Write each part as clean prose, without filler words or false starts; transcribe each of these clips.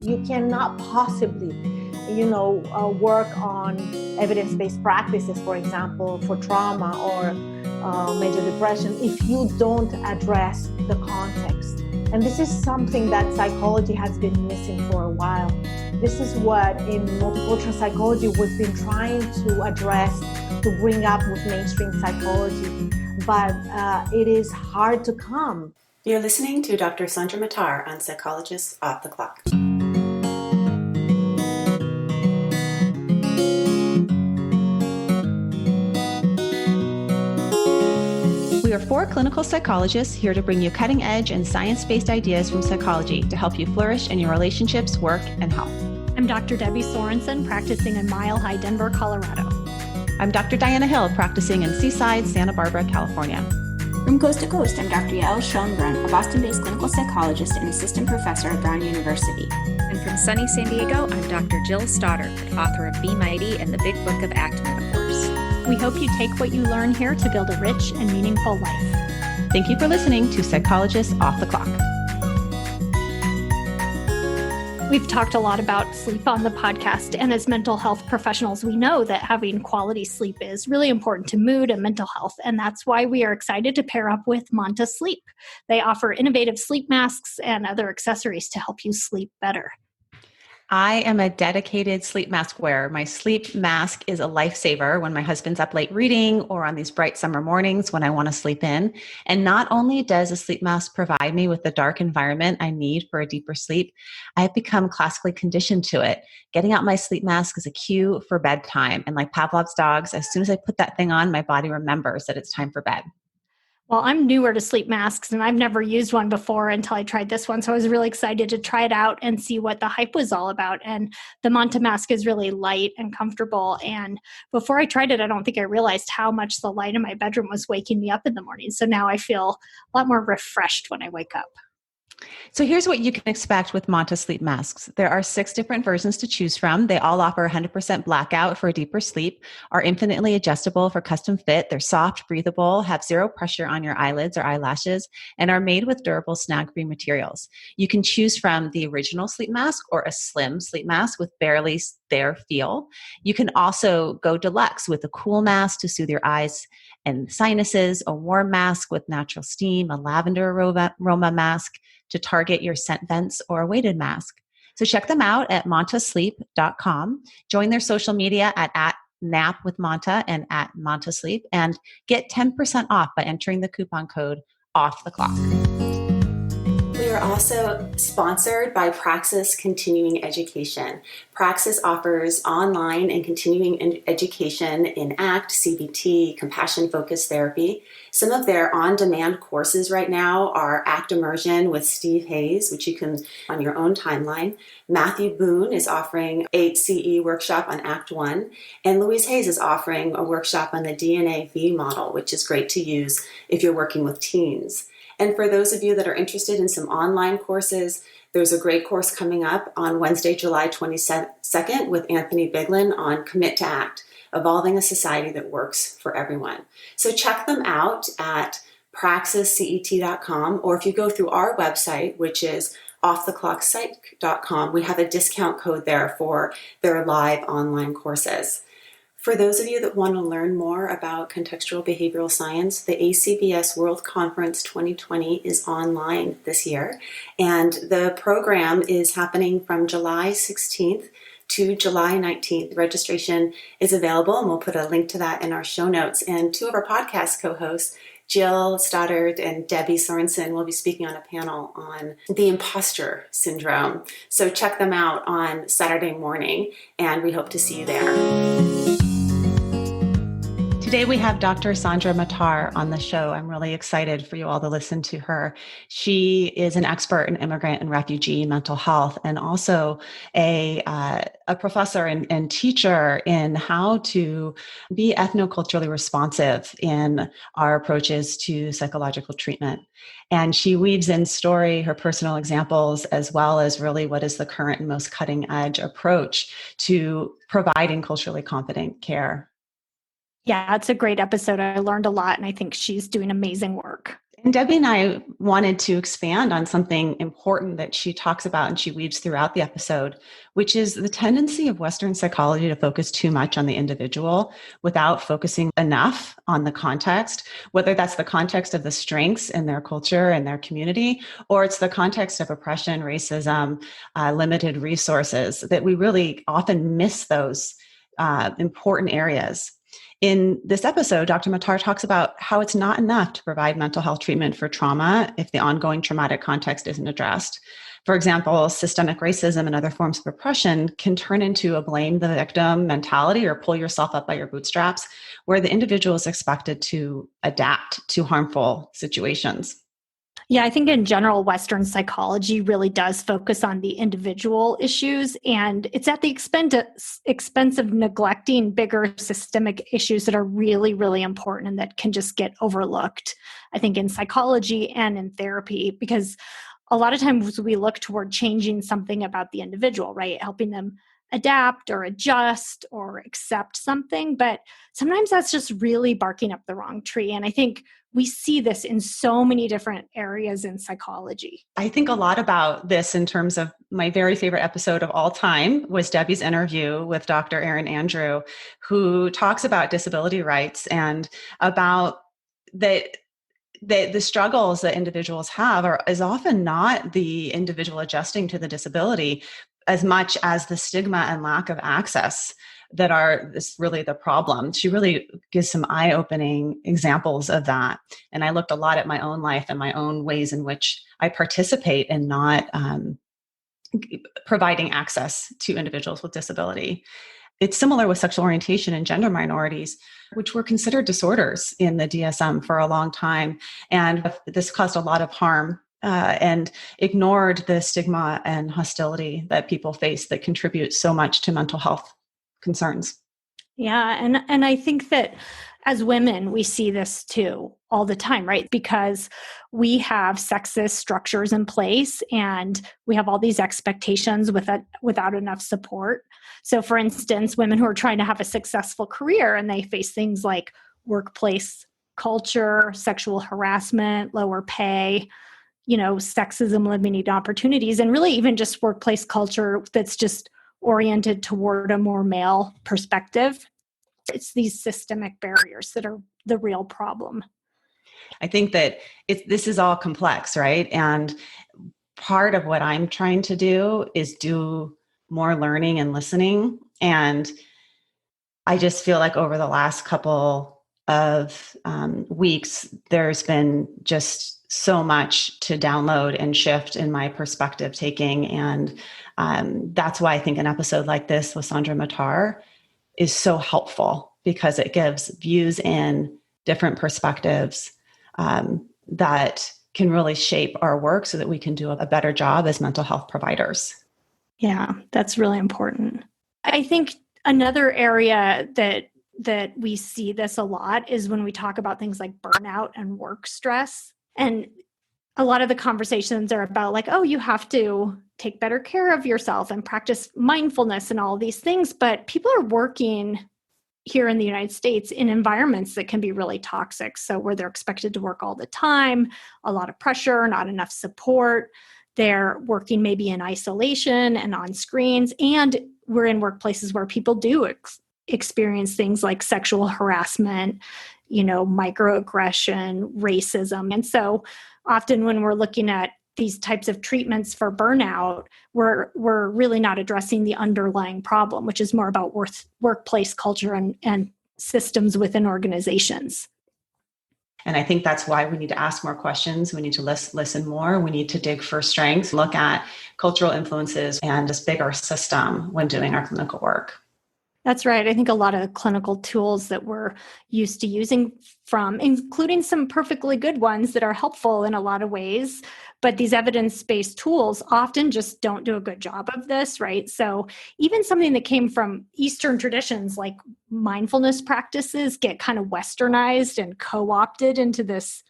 You cannot possibly, work on evidence-based practices, for example, for trauma or major depression, if you don't address the context. And this is something that psychology has been missing for a while. This is what in multicultural psychology we've been trying to address, to bring up with mainstream psychology, but it is hard to come. You're listening to Dr. Sandra Mattar on Psychologists Off the Clock. We are 4 clinical psychologists here to bring you cutting-edge and science-based ideas from psychology to help you flourish in your relationships, work, and health. I'm Dr. Debbie Sorensen, practicing in Mile High, Denver, Colorado. I'm Dr. Diana Hill, practicing in Seaside, Santa Barbara, California. From coast to coast, I'm Dr. Yael Schoenbrunn, a Boston-based clinical psychologist and assistant professor at Brown University. And from sunny San Diego, I'm Dr. Jill Stoddard, author of Be Mighty and the Big Book of Act Metaphors. We hope you take what you learn here to build a rich and meaningful life. Thank you for listening to Psychologists Off the Clock. We've talked a lot about sleep on the podcast, and as mental health professionals, we know that having quality sleep is really important to mood and mental health, and that's why we are excited to pair up with Manta Sleep. They offer innovative sleep masks and other accessories to help you sleep better. I am a dedicated sleep mask wearer. My sleep mask is a lifesaver when my husband's up late reading or on these bright summer mornings when I want to sleep in. And not only does a sleep mask provide me with the dark environment I need for a deeper sleep, I've become classically conditioned to it. Getting out my sleep mask is a cue for bedtime. And like Pavlov's dogs, as soon as I put that thing on, my body remembers that it's time for bed. Well, I'm newer to sleep masks, and I've never used one before until I tried this one. So I was really excited to try it out and see what the hype was all about. And the Manta mask is really light and comfortable. And before I tried it, I don't think I realized how much the light in my bedroom was waking me up in the morning. So now I feel a lot more refreshed when I wake up. So here's what you can expect with Manta sleep masks. There are 6 different versions to choose from. They all offer 100% blackout for a deeper sleep, are infinitely adjustable for custom fit. They're soft, breathable, have 0 pressure on your eyelids or eyelashes, and are made with durable snag-free materials. You can choose from the original sleep mask or a slim sleep mask with barely there feel. You can also go deluxe with a cool mask to soothe your eyes and sinuses, a warm mask with natural steam, a lavender aroma mask to target your scent vents, or a weighted mask. So check them out at montasleep.com. Join their social media at napwithmonta and at montasleep, and get 10% off by entering the coupon code OFFTHECLOCK. We are also sponsored by Praxis Continuing Education. Praxis offers online and continuing education in ACT, CBT, compassion-focused therapy. Some of their on-demand courses right now are ACT Immersion with Steve Hayes, which you can on your own timeline. Matthew Boone is offering a CE workshop on ACT 1, and Louise Hayes is offering a workshop on the DNA-V model, which is great to use if you're working with teens. And for those of you that are interested in some online courses, there's a great course coming up on Wednesday, July 22nd with Anthony Biglin on Commit to Act, Evolving a Society that Works for Everyone. So check them out at praxiscet.com, or if you go through our website, which is offtheclockpsych.com, we have a discount code there for their live online courses. For those of you that want to learn more about contextual behavioral science, the ACBS World Conference 2020 is online this year, and the program is happening from July 16th to July 19th. Registration is available, and we'll put a link to that in our show notes. And 2 of our podcast co-hosts, Jill Stoddard and Debbie Sorensen, will be speaking on a panel on the imposter syndrome. So check them out on Saturday morning, and we hope to see you there. Today we have Dr. Sandra Mattar on the show. I'm really excited for you all to listen to her. She is an expert in immigrant and refugee mental health, and also a professor and teacher in how to be ethnoculturally responsive in our approaches to psychological treatment. And she weaves in story, her personal examples, as well as really what is the current and most cutting edge approach to providing culturally competent care. Yeah, it's a great episode. I learned a lot, and I think she's doing amazing work. And Debbie and I wanted to expand on something important that she talks about and she weaves throughout the episode, which is the tendency of Western psychology to focus too much on the individual without focusing enough on the context, whether that's the context of the strengths in their culture and their community, or it's the context of oppression, racism, limited resources, that we really often miss those important areas. In this episode, Dr. Mattar talks about how it's not enough to provide mental health treatment for trauma if the ongoing traumatic context isn't addressed. For example, systemic racism and other forms of oppression can turn into a blame the victim mentality or pull yourself up by your bootstraps, where the individual is expected to adapt to harmful situations. Yeah, I think in general, Western psychology really does focus on the individual issues, and it's at the expense of neglecting bigger systemic issues that are really, really important and that can just get overlooked, I think, in psychology and in therapy, because a lot of times we look toward changing something about the individual, right? Helping them adapt or adjust or accept something. But sometimes that's just really barking up the wrong tree. And I think we see this in so many different areas in psychology. I think a lot about this in terms of my very favorite episode of all time was Debbie's interview with Dr. Erin Andrew, who talks about disability rights and about the struggles that individuals have is often not the individual adjusting to the disability as much as the stigma and lack of access that are really the problem. She really gives some eye-opening examples of that. And I looked a lot at my own life and my own ways in which I participate in not providing access to individuals with disability. It's similar with sexual orientation and gender minorities, which were considered disorders in the DSM for a long time. And this caused a lot of harm and ignored the stigma and hostility that people face that contribute so much to mental health concerns. Yeah. And I think that as women, we see this too all the time, right? Because we have sexist structures in place and we have all these expectations without enough support. So for instance, women who are trying to have a successful career and they face things like workplace culture, sexual harassment, lower pay, sexism, limited opportunities, and really even just workplace culture that's just oriented toward a more male perspective. It's these systemic barriers that are the real problem. I think that this is all complex, right? And part of what I'm trying to do is do more learning and listening. And I just feel like over the last couple of weeks, there's been just so much to download and shift in my perspective taking. And that's why I think an episode like this with Sandra Mattar is so helpful, because it gives views in different perspectives that can really shape our work so that we can do a better job as mental health providers. Yeah, that's really important. I think another area that we see this a lot is when we talk about things like burnout and work stress. And a lot of the conversations are about like, oh, you have to take better care of yourself and practice mindfulness and all these things. But people are working here in the United States in environments that can be really toxic. So where they're expected to work all the time, a lot of pressure, not enough support. They're working maybe in isolation and on screens. And we're in workplaces where people do experience things like sexual harassment, microaggression, racism. And so often when we're looking at these types of treatments for burnout, we're really not addressing the underlying problem, which is more about workplace culture and systems within organizations. And I think that's why we need to ask more questions. We need to listen more. We need to dig for strengths, look at cultural influences and this bigger system when doing our clinical work. That's right. I think a lot of clinical tools that we're used to using including some perfectly good ones that are helpful in a lot of ways, but these evidence-based tools often just don't do a good job of this, right? So even something that came from Eastern traditions like mindfulness practices get kind of westernized and co-opted into this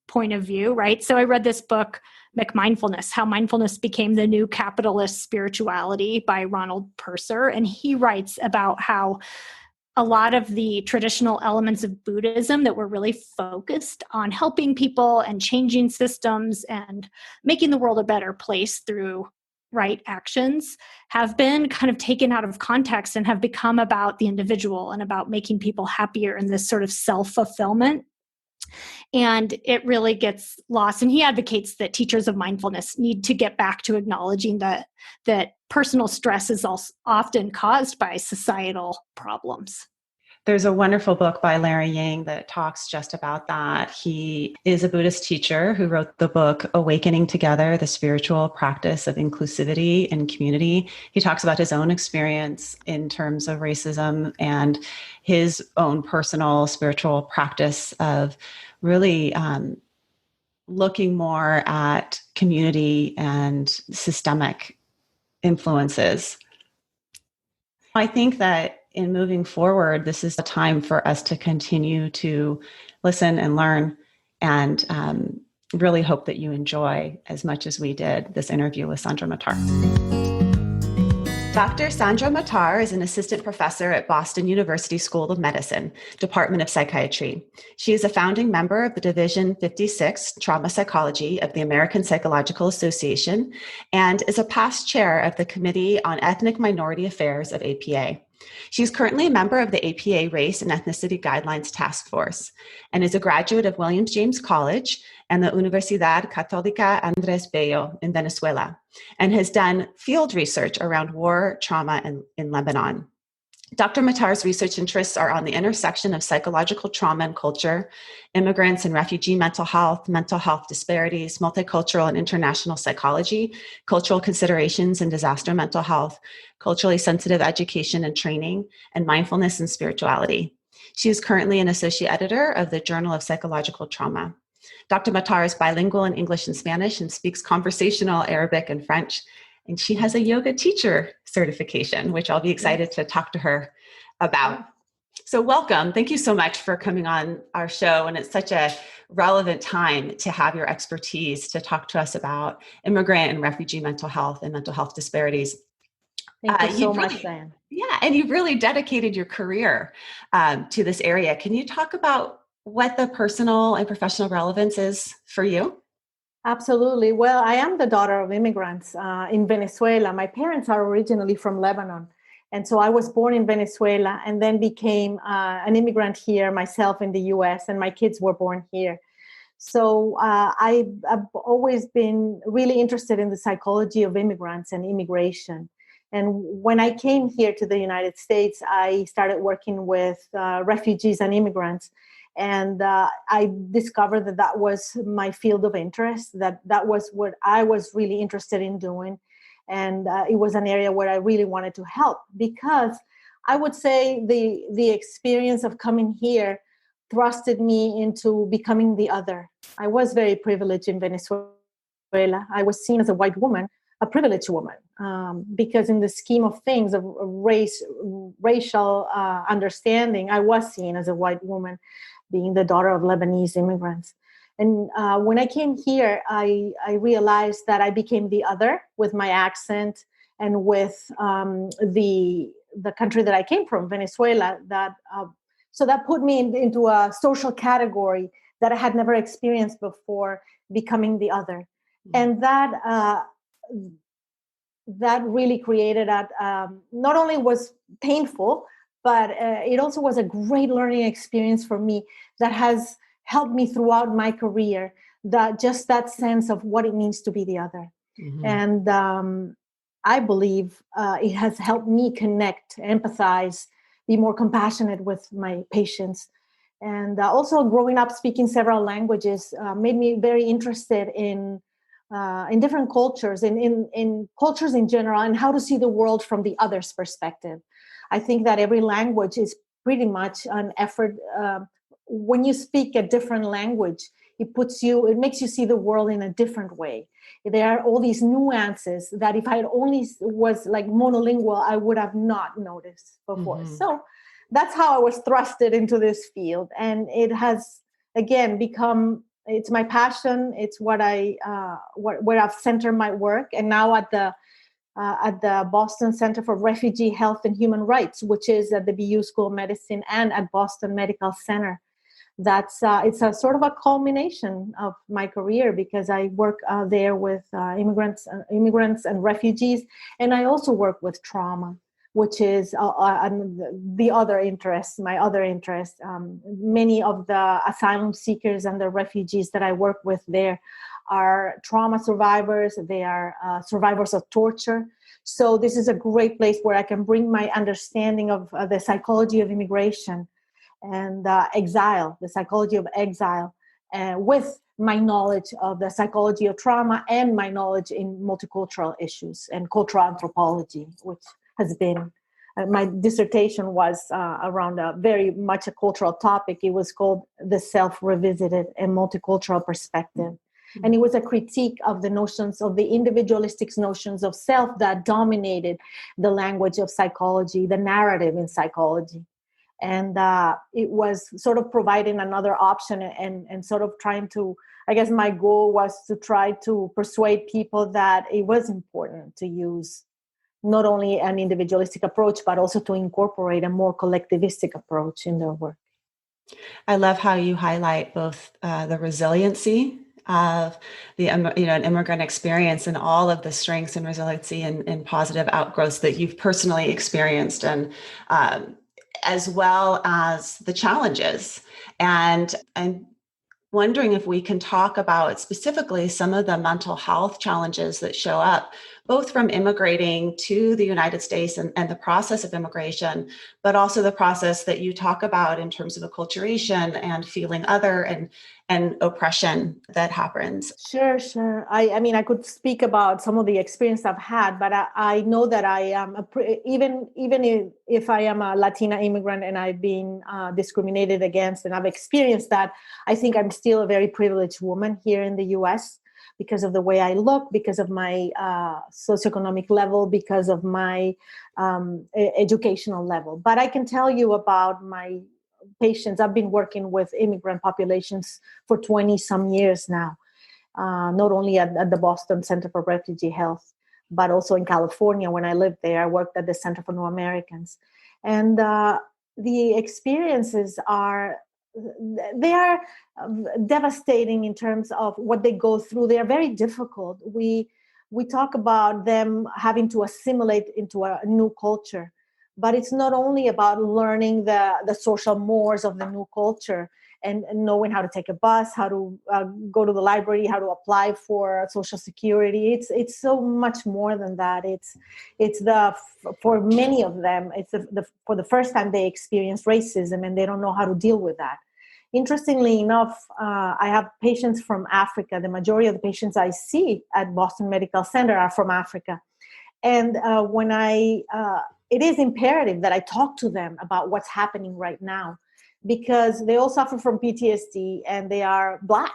point of view, right? So I read this book, McMindfulness, How Mindfulness Became the New Capitalist Spirituality by Ronald Purser. And he writes about how a lot of the traditional elements of Buddhism that were really focused on helping people and changing systems and making the world a better place through right actions have been kind of taken out of context and have become about the individual and about making people happier in this sort of self-fulfillment. And it really gets lost. And he advocates that teachers of mindfulness need to get back to acknowledging that personal stress is also often caused by societal problems. There's a wonderful book by Larry Yang that talks just about that. He is a Buddhist teacher who wrote the book, Awakening Together, the Spiritual Practice of Inclusivity and Community. He talks about his own experience in terms of racism and his own personal spiritual practice of really looking more at community and systemic influences. I think that in moving forward, this is a time for us to continue to listen and learn, and really hope that you enjoy as much as we did this interview with Sandra Mattar. Dr. Sandra Mattar is an assistant professor at Boston University School of Medicine, Department of Psychiatry. She is a founding member of the Division 56 Trauma Psychology of the American Psychological Association and is a past chair of the Committee on Ethnic Minority Affairs of APA. She's currently a member of the APA Race and Ethnicity Guidelines Task Force and is a graduate of Williams James College and the Universidad Católica Andrés Bello in Venezuela, and has done field research around war, trauma, in Lebanon. Dr. Mattar's research interests are on the intersection of psychological trauma and culture, immigrants and refugee mental health disparities, multicultural and international psychology, cultural considerations and disaster mental health, culturally sensitive education and training, and mindfulness and spirituality. She is currently an associate editor of the Journal of Psychological Trauma. Dr. Mattar is bilingual in English and Spanish and speaks conversational Arabic and French. And she has a yoga teacher certification, which I'll be excited to talk to her about. So welcome. Thank you so much for coming on our show. And it's such a relevant time to have your expertise to talk to us about immigrant and refugee mental health and mental health disparities. Thank you so much, Dan. Yeah, and you've really dedicated your career to this area. Can you talk about what the personal and professional relevance is for you? Absolutely. Well, I am the daughter of immigrants in Venezuela. My parents are originally from Lebanon. And so I was born in Venezuela and then became an immigrant here myself in the US, and my kids were born here. So I've always been really interested in the psychology of immigrants and immigration. And when I came here to the United States, I started working with refugees and immigrants. And I discovered that was my field of interest, that was what I was really interested in doing. And it was an area where I really wanted to help, because I would say the experience of coming here thrusted me into becoming the other. I was very privileged in Venezuela. I was seen as a white woman, a privileged woman, because in the scheme of things, of racial understanding, I was seen as a white woman, being the daughter of Lebanese immigrants. And when I came here, I realized that I became the other with my accent and with the country that I came from, Venezuela. So that put me into a social category that I had never experienced before, becoming the other. And that really created not only was painful, but it also was a great learning experience for me that has helped me throughout my career, that sense of what it means to be the other. Mm-hmm. And I believe it has helped me connect, empathize, be more compassionate with my patients. And also growing up speaking several languages made me very interested in different cultures, in cultures in general, and how to see the world from the other's perspective. I think that every language is pretty much an effort. When you speak a different language, it makes you see the world in a different way. There are all these nuances that if I had only was like monolingual, I would have not noticed before. Mm-hmm. So that's how I was thrusted into this field. And it has, again, become, it's my passion. It's what where I've centered my work. And now at at the Boston Center for Refugee Health and Human Rights, which is at the BU School of Medicine and at Boston Medical Center. That's it's a sort of a culmination of my career because I work there with immigrants and refugees, and I also work with trauma, which is the other interest, my other interest. Many of the asylum seekers and the refugees that I work with there are trauma survivors. They are survivors of torture. So this is a great place where I can bring my understanding of the psychology of immigration and exile, the psychology of exile, with my knowledge of the psychology of trauma and my knowledge in multicultural issues and cultural anthropology, which has been, my dissertation was around very much a cultural topic. It was called The Self-Revisited and Multicultural Perspective. And it was a critique of the notions of the individualistic notions of self that dominated the language of psychology, the narrative in psychology. And it was sort of providing another option and sort of trying to, I guess my goal was to try to persuade people that it was important to use not only an individualistic approach, but also to incorporate a more collectivistic approach in their work. I love how you highlight both the resiliency of the an immigrant experience and all of the strengths and resiliency and positive outgrowths that you've personally experienced, and as well as the challenges. And I'm wondering if we can talk about specifically some of the mental health challenges that show up, both from immigrating to the United States and the process of immigration, but also the process that you talk about in terms of acculturation and feeling other and oppression that happens. Sure. I mean, I could speak about some of the experience I've had, but I know that I am, even if I am a Latina immigrant and I've been discriminated against and I've experienced that, I think I'm still a very privileged woman here in the U.S. because of the way I look, because of my socioeconomic level, because of my educational level. But I can tell you about my patients. I've been working with immigrant populations for 20 some years now, not only at the Boston Center for Refugee Health, but also in California. When I lived there, I worked at the Center for New Americans. And the experiences are devastating in terms of what they go through. They are very difficult. We talk about them having to assimilate into a new culture. But it's not only about learning the social mores of the new culture and knowing how to take a bus, how to go to the library, how to apply for Social Security. It's so much more than that. For many of them, it's for the first time they experience racism and they don't know how to deal with that. Interestingly enough, I have patients from Africa. The majority of the patients I see at Boston Medical Center are from Africa. And it is imperative that I talk to them about what's happening right now because they all suffer from PTSD and they are Black.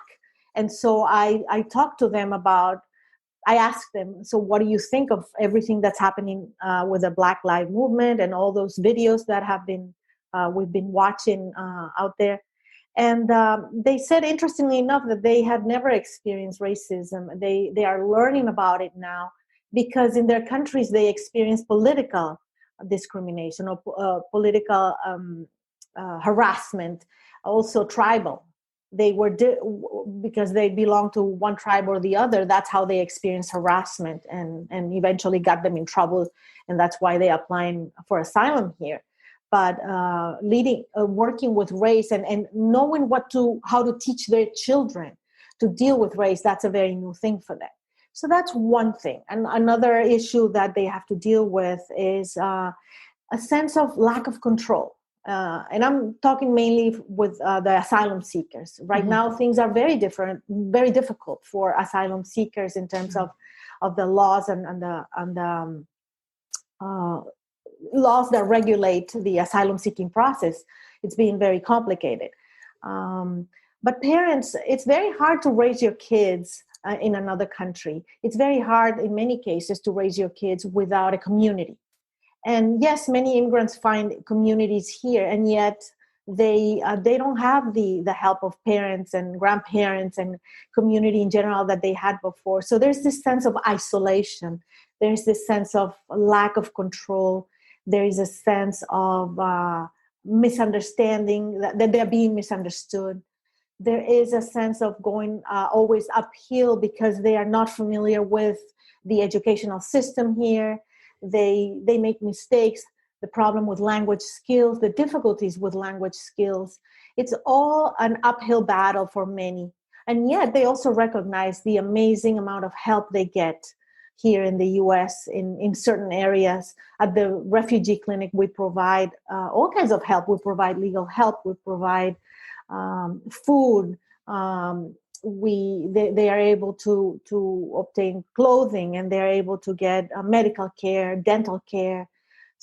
And so I talk to them I ask them, so what do you think of everything that's happening with the Black Lives Movement and all those videos that we've been watching out there? And they said, interestingly enough, that they had never experienced racism. They are learning about it now because in their countries they experience political discrimination or political harassment, also tribal. They were because they belong to one tribe or the other. That's how they experience harassment and eventually got them in trouble, and that's why they're applying for asylum here. But working with race and knowing how to teach their children to deal with race, that's a very new thing for them. So that's one thing. And another issue that they have to deal with is a sense of lack of control. And I'm talking mainly with the asylum seekers. Right now, things are very difficult for asylum seekers in terms of the laws and the laws that regulate the asylum seeking process. It's being very complicated. But parents, it's very hard to raise your kids in another country. It's very hard in many cases to raise your kids without a community. And yes, many immigrants find communities here, and yet they don't have the help of parents and grandparents and community in general that they had before. So there's this sense of isolation There's this sense of lack of control. There is a sense of misunderstanding, that they're being misunderstood. There is a sense of going always uphill because they are not familiar with the educational system here. They make mistakes. The problem with language skills, the difficulties with language skills. It's all an uphill battle for many. And yet they also recognize the amazing amount of help they get here in the U.S. in certain areas. At the refugee clinic, we provide all kinds of help. We provide legal help. We provide food. They are able to obtain clothing, and they're able to get medical care, dental care.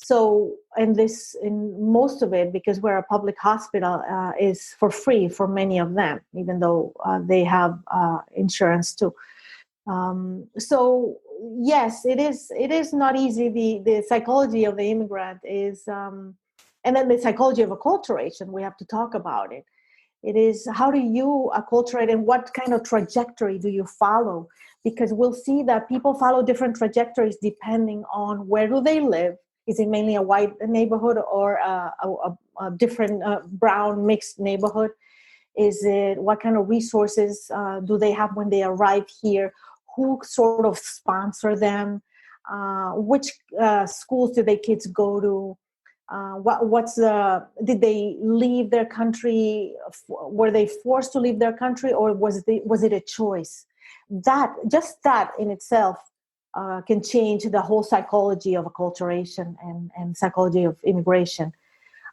So, in most of it, because we're a public hospital, is for free for many of them, even though they have insurance too. So yes, it is not easy. The psychology of the immigrant is, and then the psychology of acculturation, we have to talk about it. It is, how do you acculturate, and what kind of trajectory do you follow? Because we'll see that people follow different trajectories depending on where do they live. Is it mainly a white neighborhood or a different brown mixed neighborhood? Is it, what kind of resources do they have when they arrive here? Who sort of sponsor them? Which schools do their kids go to? Did they leave their country? Were they forced to leave their country, or was it a choice? That in itself can change the whole psychology of acculturation and psychology of immigration.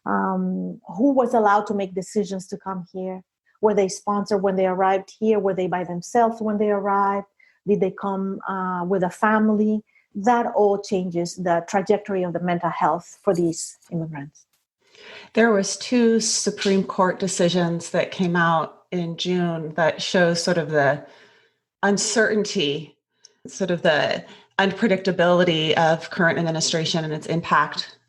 Who was allowed to make decisions to come here? Were they sponsored when they arrived here? Were they by themselves when they arrived? Did they come with a family? That all changes the trajectory of the mental health for these immigrants. There was 2 Supreme Court decisions that came out in June that show sort of the uncertainty, sort of the unpredictability of current administration and its impact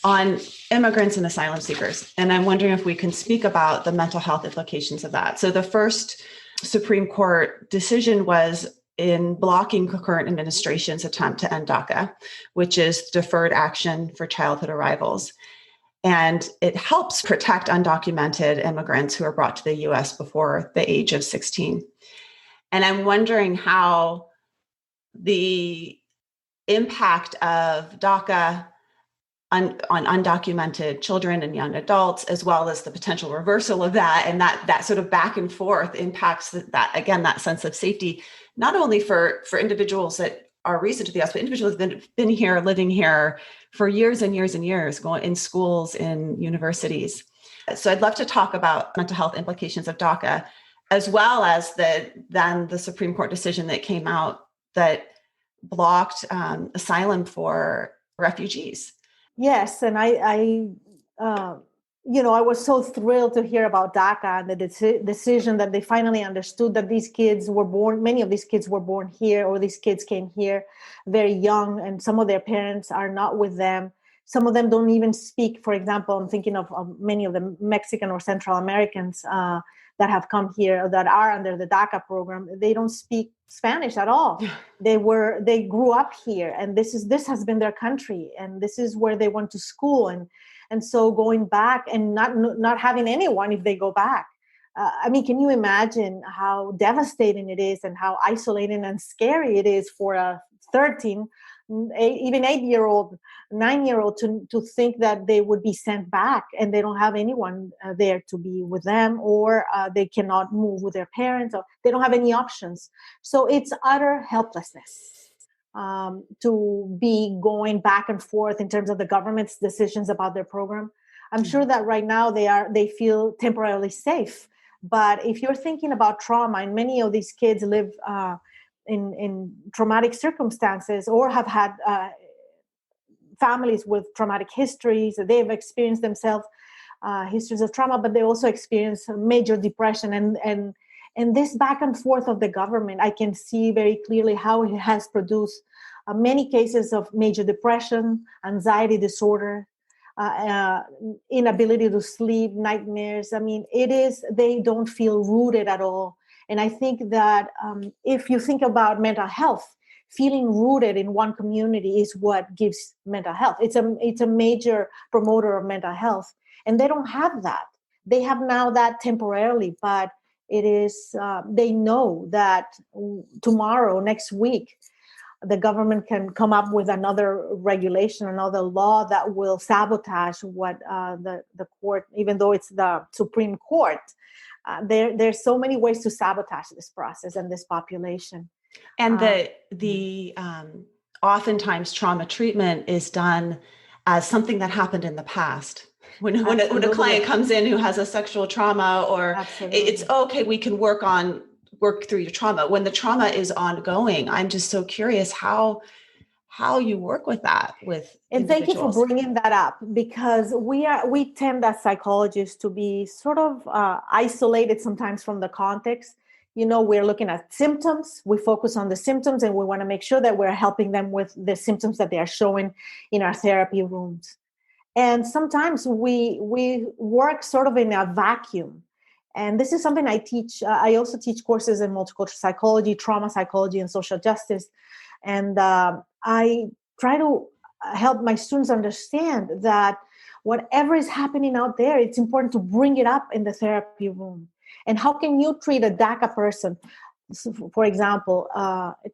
on immigrants and asylum seekers. And I'm wondering if we can speak about the mental health implications of that. So the first Supreme Court decision was in blocking the current administration's attempt to end DACA, which is deferred action for childhood arrivals. And it helps protect undocumented immigrants who are brought to the U.S. before the age of 16. And I'm wondering how the impact of DACA on undocumented children and young adults, as well as the potential reversal of that, and that sort of back and forth impacts that sense of safety, not only for individuals that are recent to the U.S., but individuals that have been here, living here for years and years and years, going in schools, in universities. So I'd love to talk about mental health implications of DACA, as well as the Supreme Court decision that came out that blocked asylum for refugees. Yes, and I was so thrilled to hear about DACA and the decision that they finally understood that many of these kids were born here, or these kids came here very young, and some of their parents are not with them. Some of them don't even speak. For example, I'm thinking of many of the Mexican or Central Americans that have come here that are under the DACA program. They don't speak Spanish at all. They grew up here, and this has been their country, and this is where they went to school, and so going back and not having anyone if they go back. Can you imagine how devastating it is, and how isolating and scary it is for a 13, even 8-year-old, 9-year-old to think that they would be sent back and they don't have anyone there to be with them, or they cannot move with their parents, or they don't have any options. So it's utter helplessness to be going back and forth in terms of the government's decisions about their program. I'm sure that right now they feel temporarily safe. But if you're thinking about trauma, and many of these kids live in traumatic circumstances, or have had families with traumatic histories, they've experienced themselves histories of trauma, but they also experience major depression. And this back and forth of the government, I can see very clearly how it has produced many cases of major depression, anxiety disorder, inability to sleep, nightmares. They don't feel rooted at all. And I think that if you think about mental health, feeling rooted in one community is what gives mental health. It's a major promoter of mental health, and they don't have that. They have now that temporarily, but it is they know that tomorrow, next week, the government can come up with another regulation, another law that will sabotage what the court, even though it's the Supreme Court, there's so many ways to sabotage this process and this population. And the oftentimes trauma treatment is done as something that happened in the past. When a client comes in who has a sexual trauma, or it's okay, we can work through your trauma. When the trauma is ongoing, I'm just so curious how you work with that with and thank you for bringing that up, because we tend as psychologists to be sort of isolated sometimes from the context. We're looking at symptoms, we focus on the symptoms, and we want to make sure that we're helping them with the symptoms that they are showing in our therapy rooms. And sometimes we work sort of in a vacuum. And this is something I teach. I also teach courses in multicultural psychology, trauma psychology, and social justice. And I try to help my students understand that whatever is happening out there, it's important to bring it up in the therapy room. And how can you treat a DACA person, for example,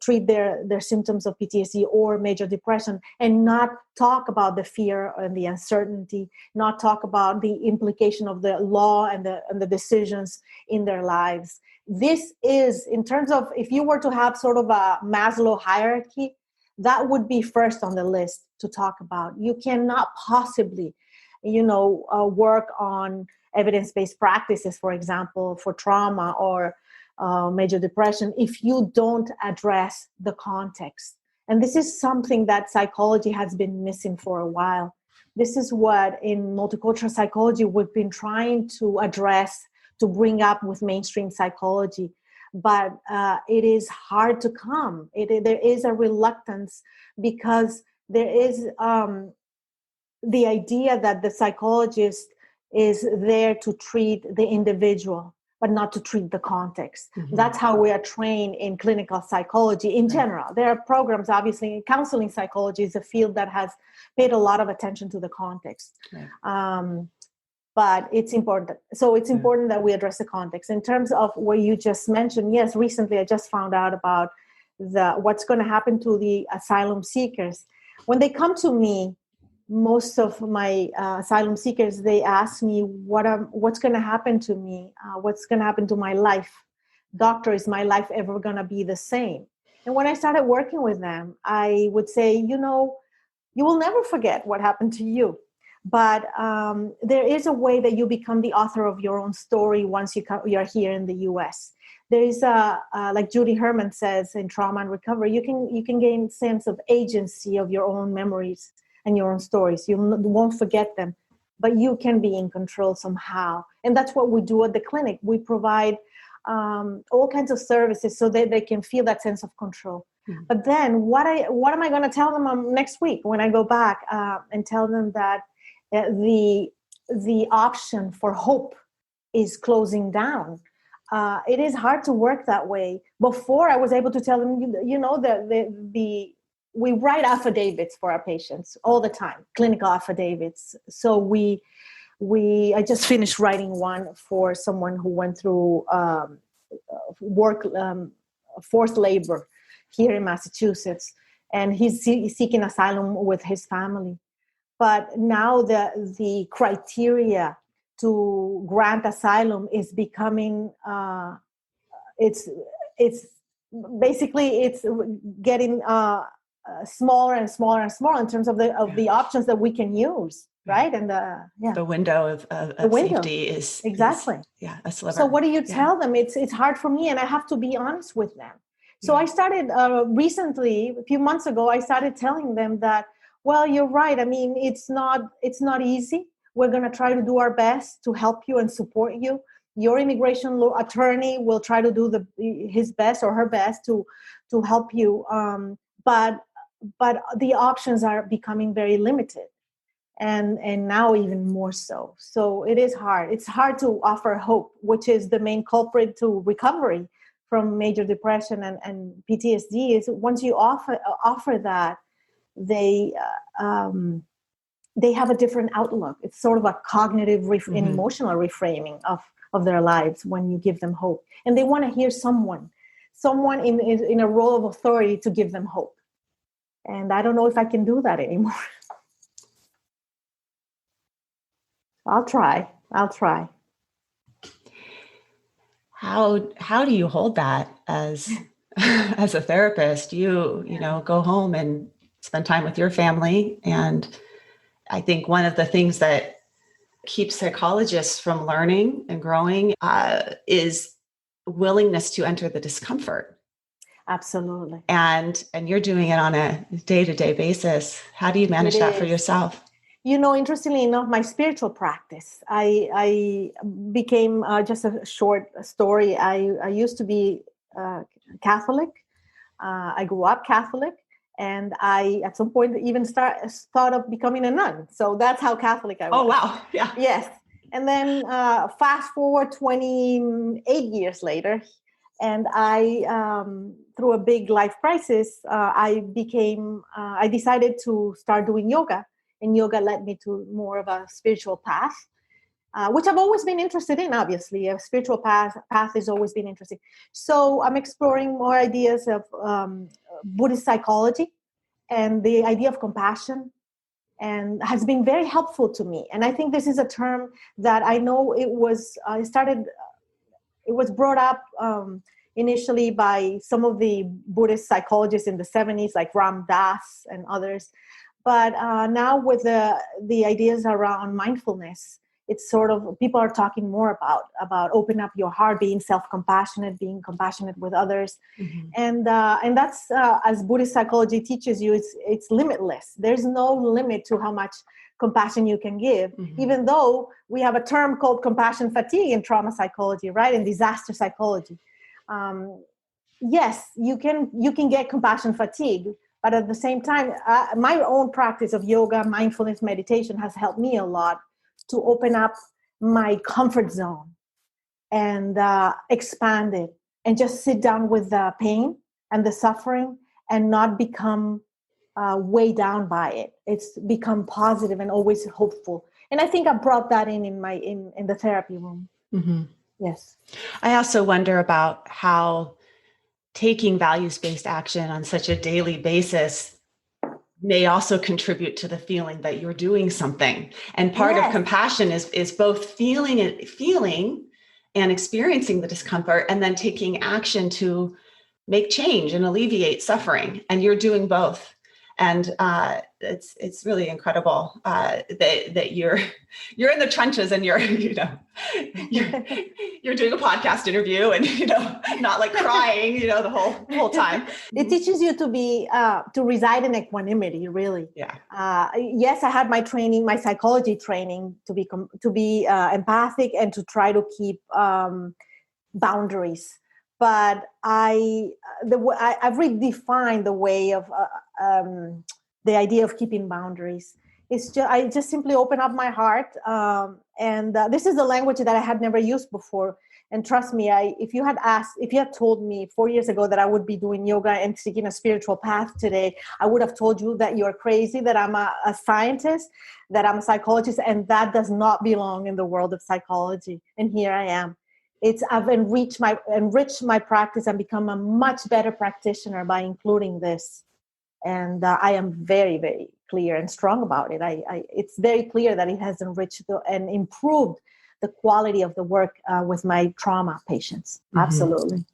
treat their symptoms of PTSD or major depression, and not talk about the fear and the uncertainty, not talk about the implication of the law and the decisions in their lives. This is, in terms of, if you were to have sort of a Maslow hierarchy, that would be first on the list to talk about. You cannot possibly, work on evidence-based practices, for example, for trauma or major depression, if you don't address the context. And this is something that psychology has been missing for a while. This is what in multicultural psychology we've been trying to address, to bring up with mainstream psychology. But it is hard to come. There is a reluctance, because there is the idea that the psychologist is there to treat the individual, but not to treat the context. Mm-hmm. That's how we are trained in clinical psychology in general. There are programs, obviously, counseling psychology is a field that has paid a lot of attention to the context. Right. But it's important. So it's important that we address the context. In terms of what you just mentioned, yes, recently I just found out about what's going to happen to the asylum seekers. When they come to me, most of my asylum seekers, they ask me, what's going to happen to me? What's going to happen to my life? Doctor, is my life ever going to be the same? And when I started working with them, I would say, you will never forget what happened to you. But there is a way that you become the author of your own story once you're here in the U.S. There is like Judy Herman says in Trauma and Recovery, you can gain sense of agency of your own memories and your own stories. You won't forget them, but you can be in control somehow. And that's what we do at the clinic. We provide all kinds of services so that they can feel that sense of control. Mm-hmm. But then what am I going to tell them next week when I go back and tell them that the option for hope is closing down? It is hard to work that way. Before, I was able to tell them, we write affidavits for our patients all the time, clinical affidavits. So I just finished writing one for someone who went through forced labor here in Massachusetts, and he's seeking asylum with his family. But now the criteria to grant asylum is becoming it's getting smaller and smaller and smaller in terms of the options that we can use, right? And the window of safety is exactly a sliver. So what do you tell them? It's hard for me, and I have to be honest with them. So I started recently, a few months ago, I started telling them that, well, you're right. I mean, it's not easy. We're going to try to do our best to help you and support you. Your immigration law attorney will try to do his best or her best to help you. But the options are becoming very limited, and now even more so. So it is hard. It's hard to offer hope, which is the main culprit to recovery. from major depression and PTSD is once you offer that, they have a different outlook. It's sort of a cognitive and emotional reframing of their lives when you give them hope. And they want to hear someone in a role of authority to give them hope. And I don't know if I can do that anymore. I'll try. How do you hold that as as a therapist? You know, go home and spend time with your family. And I think one of the things that keeps psychologists from learning and growing is willingness to enter the discomfort. Absolutely. And you're doing it on a day-to-day basis. How do you manage that for yourself? You know, interestingly enough, my spiritual practice, I became, just a short story. I used to be Catholic. I grew up Catholic, and I, at some point, even thought of becoming a nun. So that's how Catholic I was. Oh, wow. Yeah. Yes. And then fast forward 28 years later, and I, through a big life crisis, I decided to start doing yoga. And yoga led me to more of a spiritual path, which I've always been interested in, obviously. A spiritual path has always been interesting. So I'm exploring more ideas of Buddhist psychology and the idea of compassion, and has been very helpful to me. And I think this is a term that I know it was brought up initially by some of the Buddhist psychologists in the 70s, like Ram Dass and others. But now with the ideas around mindfulness, it's sort of, people are talking more about open up your heart, being self-compassionate, being compassionate with others. And that's, as Buddhist psychology teaches you, it's limitless. There's no limit to how much compassion you can give, even though we have a term called compassion fatigue in trauma psychology, right? In disaster psychology. Yes, you can get compassion fatigue. But at the same time, my own practice of yoga, mindfulness, meditation has helped me a lot to open up my comfort zone and expand it and just sit down with the pain and the suffering and not become weighed down by it. It's become positive and always hopeful. And I think I brought that in the therapy room. Yes. I also wonder about how taking values-based action on such a daily basis may also contribute to the feeling that you're doing something. And part of compassion is both feeling and experiencing the discomfort, and then taking action to make change and alleviate suffering. And you're doing both. And it's really incredible that you're in the trenches and you're doing a podcast interview and not like crying the whole time. It teaches you to be to reside in equanimity, really. Yeah. Yes, I had my psychology training to be empathic and to try to keep boundaries. But I've redefined the way of the idea of keeping boundaries. I just simply open up my heart, and this is a language that I had never used before. And trust me, if you had told me 4 years ago that I would be doing yoga and seeking a spiritual path today, I would have told you that you're crazy, that I'm a scientist, that I'm a psychologist, and that does not belong in the world of psychology. And here I am. I've enriched my practice and become a much better practitioner by including this. And I am very, very clear and strong about it. It's very clear that it has enriched and improved the quality of the work with my trauma patients. Absolutely.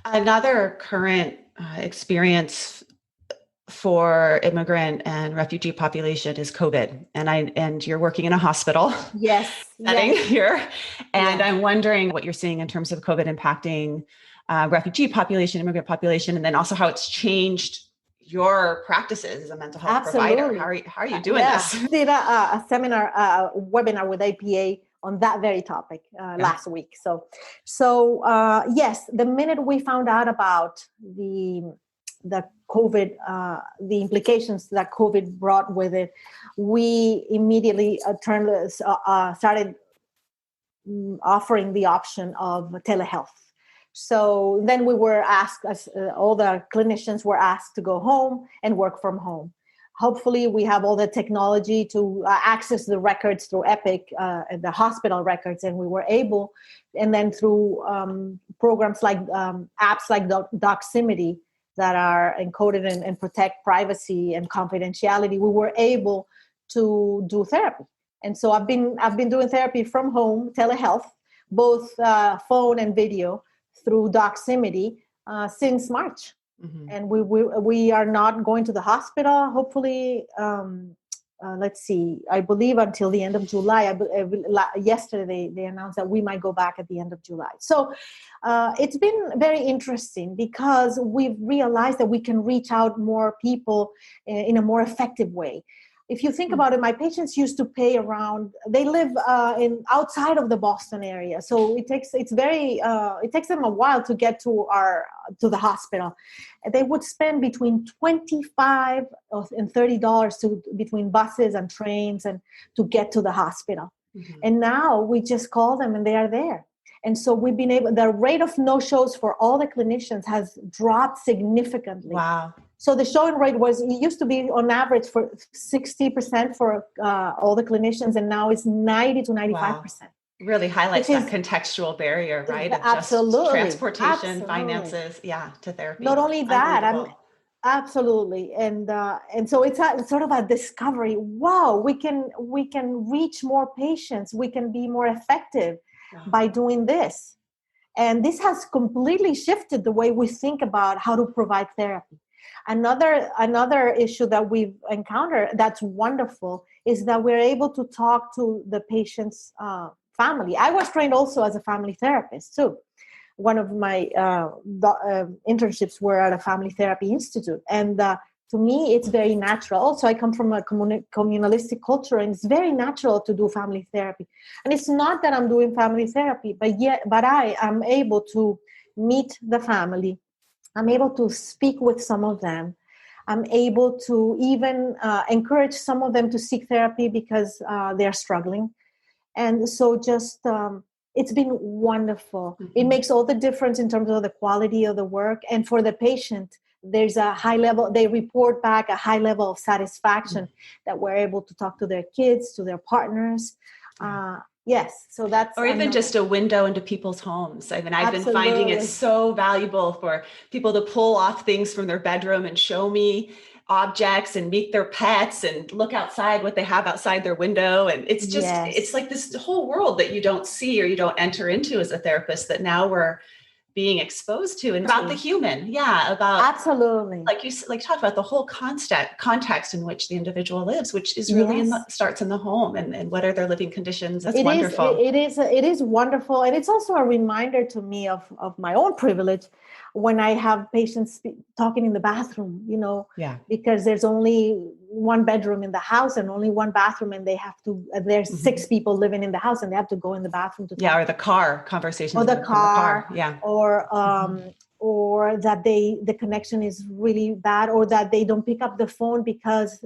Another current experience for immigrant and refugee population is COVID, and you're working in a hospital setting here, and I'm wondering what you're seeing in terms of COVID impacting refugee population, immigrant population, and then also how it's changed your practices as a mental health provider. How are you doing this? I did a seminar, webinar with APA on that very topic last week. So yes, the minute we found out about the COVID, the implications that COVID brought with it, we immediately started offering the option of telehealth. So then we were asked, all the clinicians were asked to go home and work from home. Hopefully we have all the technology to access the records through Epic, the hospital records, and we were able, and then through programs like apps like Doximity that are encoded and protect privacy and confidentiality, we were able to do therapy. And so I've been doing therapy from home, telehealth, both phone and video through Doximity since March. Mm-hmm. And we are not going to the hospital, hopefully, let's see, I believe until the end of July. Yesterday they announced that we might go back at the end of July. So it's been very interesting because we've realized that we can reach out more people in a more effective way. If you think about it, my patients used to pay around, they live outside of the Boston area. So it takes them a while to get to the hospital. They would spend between $25 and $30 between buses and trains and to get to the hospital. Mm-hmm. And now we just call them and they are there. And so we've been the rate of no-shows for all the clinicians has dropped significantly. Wow. So the showing rate it used to be on average for 60% for all the clinicians, and now it's 90 to 95%. Wow. Really highlights that contextual barrier, right? Absolutely. Just transportation, absolutely. Finances, to therapy. Not only that, absolutely. And so it's sort of a discovery. Wow, we can reach more patients. We can be more effective by doing this. And this has completely shifted the way we think about how to provide therapy. Another issue that we've encountered that's wonderful is that we're able to talk to the patient's family. I was trained also as a family therapist too. One of my internships were at a family therapy institute. And to me, it's very natural. Also, I come from a communalistic culture, and it's very natural to do family therapy. And it's not that I'm doing family therapy, but I am able to meet the family. I'm able to speak with some of them. I'm able to even encourage some of them to seek therapy because they're struggling. And so just, it's been wonderful. Mm-hmm. It makes all the difference in terms of the quality of the work. And for the patient, there's a high level, they report back a high level of satisfaction that we're able to talk to their kids, to their partners. Yes, so that's... Or even just a window into people's homes. I mean, I've been finding it so valuable for people to pull off things from their bedroom and show me objects and meet their pets and look outside what they have outside their window. And it's just, It's like this whole world that you don't see or you don't enter into as a therapist that now we're being exposed to, and about the human. About absolutely, like you talk about the whole context in which the individual lives, which is really starts in the home, and what are their living conditions. That's wonderful. It is wonderful, and it's also a reminder to me of my own privilege when I have patients talking in the bathroom, because there's only one bedroom in the house and only one bathroom, and they have to, there's 6 people living in the house and they have to go in the bathroom to talk. Or the car conversation. Or the car. Or that the connection is really bad, or that they don't pick up the phone because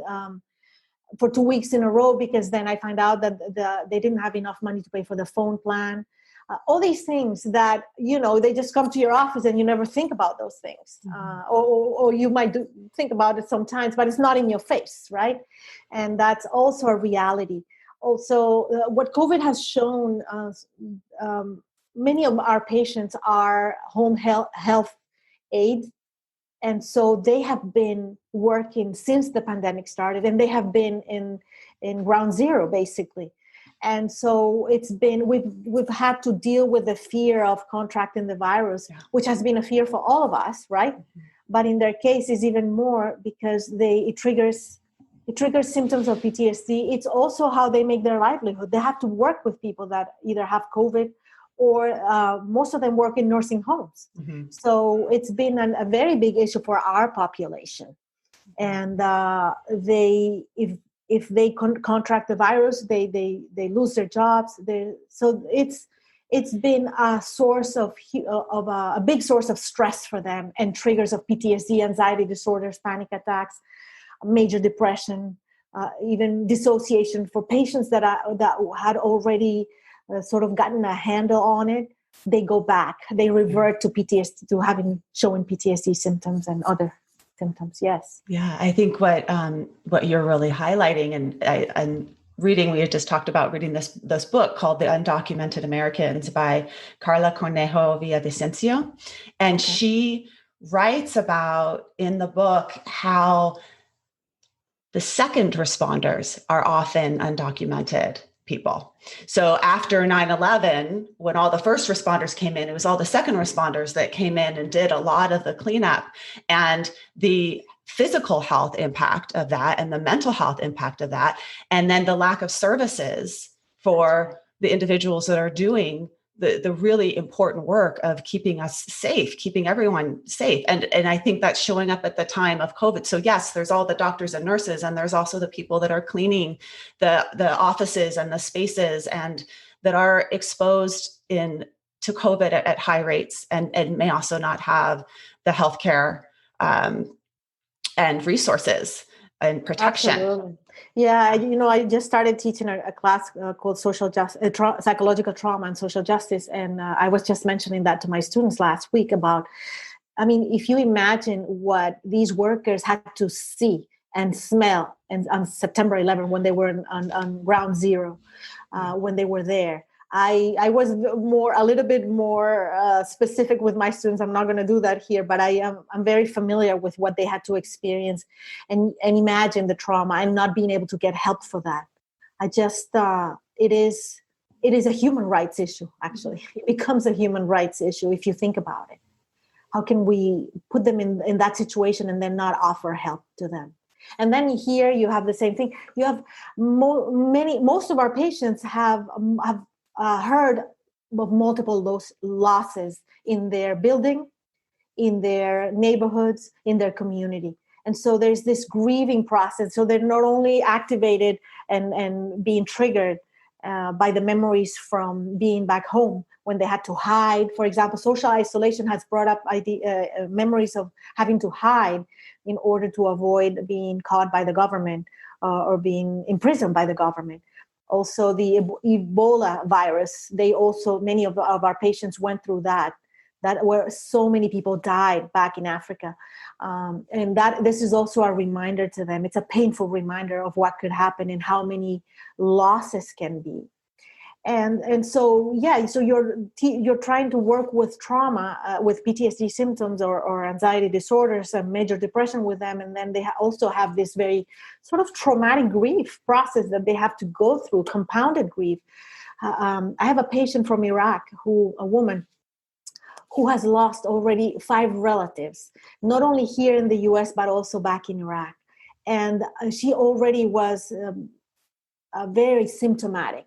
for 2 weeks in a row, because then I find out that they didn't have enough money to pay for the phone plan. All these things that, they just come to your office and you never think about those things. Or you might think about it sometimes, but it's not in your face, right? And that's also a reality. Also, what COVID has shown us, many of our patients are home health aid. And so they have been working since the pandemic started, and they have been in ground zero, basically. And so we've had to deal with the fear of contracting the virus, which has been a fear for all of us, right? Mm-hmm. But in their case, it's even more because it triggers symptoms of PTSD. It's also how they make their livelihood. They have to work with people that either have COVID, or most of them work in nursing homes. Mm-hmm. So it's been a very big issue for our population. And if they contract the virus, they lose their jobs. So it's been a source of a big source of stress for them, and triggers of PTSD, anxiety disorders, panic attacks, major depression, even dissociation for patients that had already sort of gotten a handle on it. they go back, they revert to PTSD, to showing PTSD symptoms and other symptoms. Yes. Yeah, I think what you're really highlighting, and reading, we had just talked about reading this book called The Undocumented Americans by Carla Cornejo Villavicencio. And she writes about in the book how the second responders are often undocumented people. So after 9/11, when all the first responders came in, it was all the second responders that came in and did a lot of the cleanup. And the physical health impact of that and the mental health impact of that, and then the lack of services for the individuals that are doing the really important work of keeping us safe, keeping everyone safe. And I think that's showing up at the time of COVID. So yes, there's all the doctors and nurses, and there's also the people that are cleaning the offices and the spaces and that are exposed to COVID at high rates and may also not have the healthcare and resources and protection. Absolutely. Yeah, I just started teaching a class called psychological trauma and social justice, and I was just mentioning that to my students last week about, if you imagine what these workers had to see and smell, and on September 11 when they were on ground zero, when they were there. I was a little bit more specific with my students. I'm not going to do that here, but I'm very familiar with what they had to experience and imagine the trauma and not being able to get help for that. I just, it is a human rights issue, actually. It becomes a human rights issue if you think about it. How can we put them in that situation and then not offer help to them? And then here you have the same thing. You have most of our patients have heard of multiple losses in their building, in their neighborhoods, in their community. And so there's this grieving process. So they're not only activated and being triggered by the memories from being back home when they had to hide. For example, social isolation has brought up memories of having to hide in order to avoid being caught by the government or being imprisoned by the government. Also, the Ebola virus, many of our patients went through that where so many people died back in Africa. And this is also a reminder to them. It's a painful reminder of what could happen and how many losses can be. And so, so you're trying to work with trauma, with PTSD symptoms or anxiety disorders and major depression with them. And then they also have this very sort of traumatic grief process that they have to go through, compounded grief. I have a patient from Iraq, a woman who has lost already 5 relatives, not only here in the US, but also back in Iraq. And she already was very symptomatic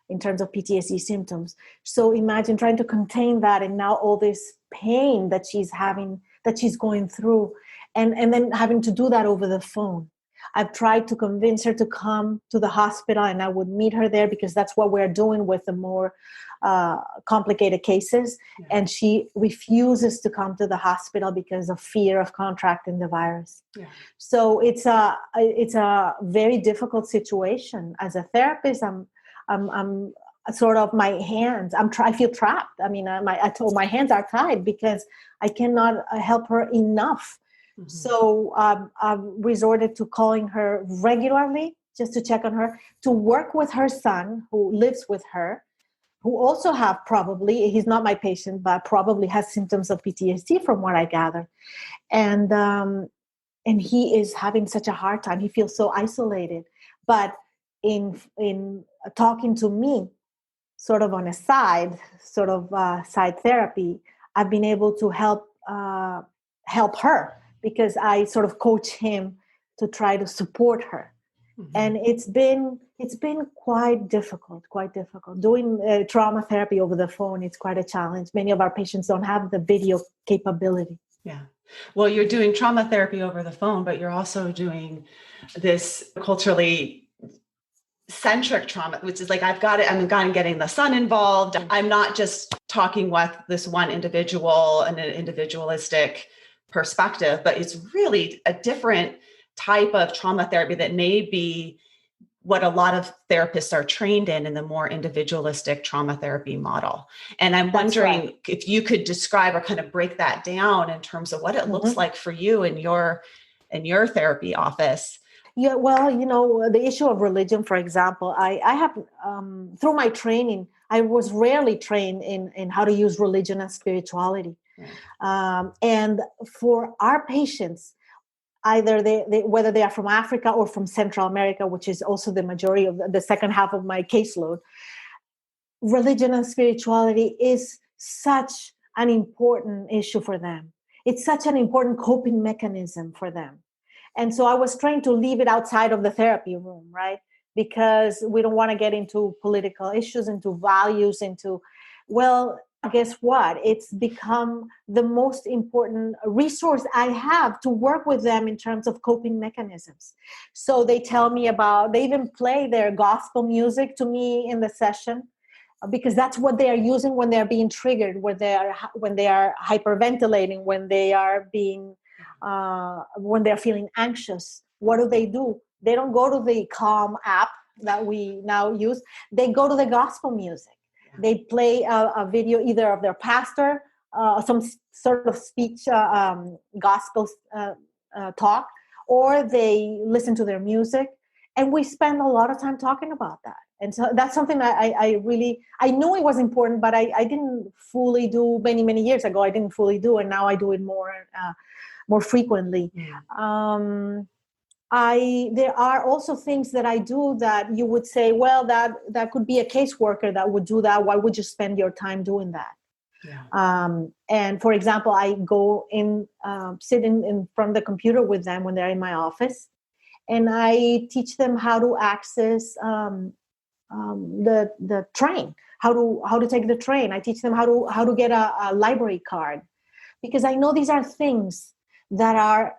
in terms of PTSD symptoms. So imagine trying to contain that and now all this pain that she's having, that she's going through, and then having to do that over the phone. I've tried to convince her to come to the hospital, and I would meet her there because that's what we're doing with the more complicated cases. Yeah. And she refuses to come to the hospital because of fear of contracting the virus. Yeah. So it's a very difficult situation. As a therapist, I'm sort of my hands. I feel trapped. My hands are tied because I cannot help her enough. Mm-hmm. So I've resorted to calling her regularly just to check on her, to work with her son who lives with her, who also he's not my patient, but probably has symptoms of PTSD from what I gather. And he is having such a hard time. He feels so isolated. But in talking to me, sort of on a side therapy, I've been able to help her because I sort of coach him to try to support her. Mm-hmm. And it's been quite difficult. Doing trauma therapy over the phone, it's quite a challenge. Many of our patients don't have the video capability. Yeah. Well, you're doing trauma therapy over the phone, but you're also doing this culturally centric trauma, which is like, I'm getting the son involved. I'm not just talking with this one individual and an individualistic perspective, but it's really a different type of trauma therapy that may be what a lot of therapists are trained in the more individualistic trauma therapy model. And I'm wondering if you could describe or kind of break that down in terms of what it looks like for you in your therapy office. Yeah, well, the issue of religion, for example, I have, through my training, I was rarely trained in how to use religion and spirituality. And for our patients, either whether they are from Africa or from Central America, which is also the majority of the second half of my caseload, religion and spirituality is such an important issue for them. It's such an important coping mechanism for them. And so I was trained to leave it outside of the therapy room, right? Because we don't want to get into political issues, into values, well, guess what? It's become the most important resource I have to work with them in terms of coping mechanisms. So they tell me they even play their gospel music to me in the session, because that's what they are using when they're being triggered, when they are hyperventilating, when they are when they're feeling anxious. What do? They don't go to the Calm app that we now use. They go to the gospel music. They play a video either of their pastor, some sort of speech, gospel talk, or they listen to their music. And we spend a lot of time talking about that. And so that's something I knew it was important, but I didn't fully do many, many years ago. I didn't fully do, and now I do it more frequently. There are also things that I do that you would say, well, that could be a caseworker that would do that. Why would you spend your time doing that? And for example, I go in, sit in front of the computer with them when they're in my office, and I teach them how to access the train, how to take the train. I teach them how to get a library card, because I know these are things that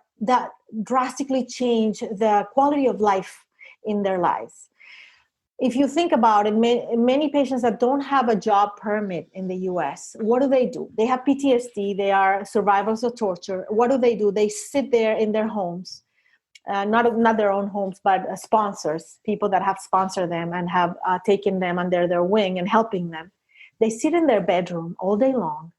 drastically change the quality of life in their lives. If you think about it, many patients that don't have a job permit in the U.S., what do? They have PTSD. They are survivors of torture. What do? They sit there in their homes, not their own homes, but sponsors, people that have sponsored them and have taken them under their wing and helping them. They sit in their bedroom all day long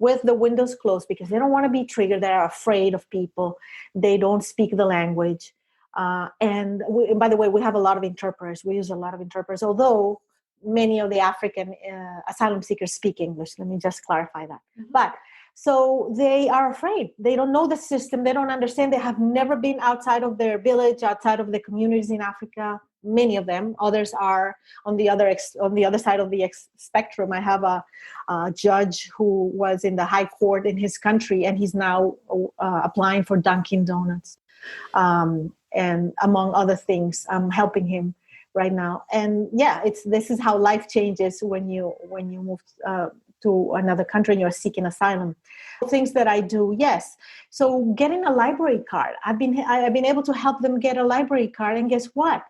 with the windows closed because they don't want to be triggered. They're afraid of people. They don't speak the language. And by the way, we have a lot of interpreters. We use a lot of interpreters, although many of the African asylum seekers speak English. Let me just clarify that. Mm-hmm. But so they are afraid. They don't know the system. They don't understand. They have never been outside of their village, outside of the communities in Africa. Many of them. Others are on the other side of the spectrum. I have a judge who was in the high court in his country, and he's now applying for Dunkin' Donuts. And among other things, I'm helping him right now. And yeah, this is how life changes when you move to another country and you're seeking asylum. Things that I do, yes. So getting a library card, I've been able to help them get a library card, and guess what?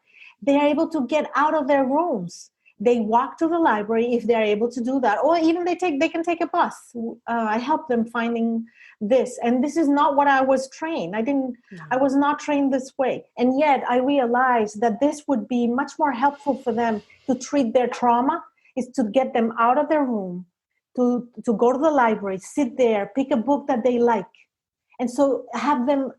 They are able to get out of their rooms. They walk to the library if they're able to do that, or even they can take a bus. I help them finding this, and this is not what I was trained. I was not trained this way, and yet I realized that this would be much more helpful for them to treat their trauma, is to get them out of their room, to go to the library, sit there, pick a book that they like, and so have them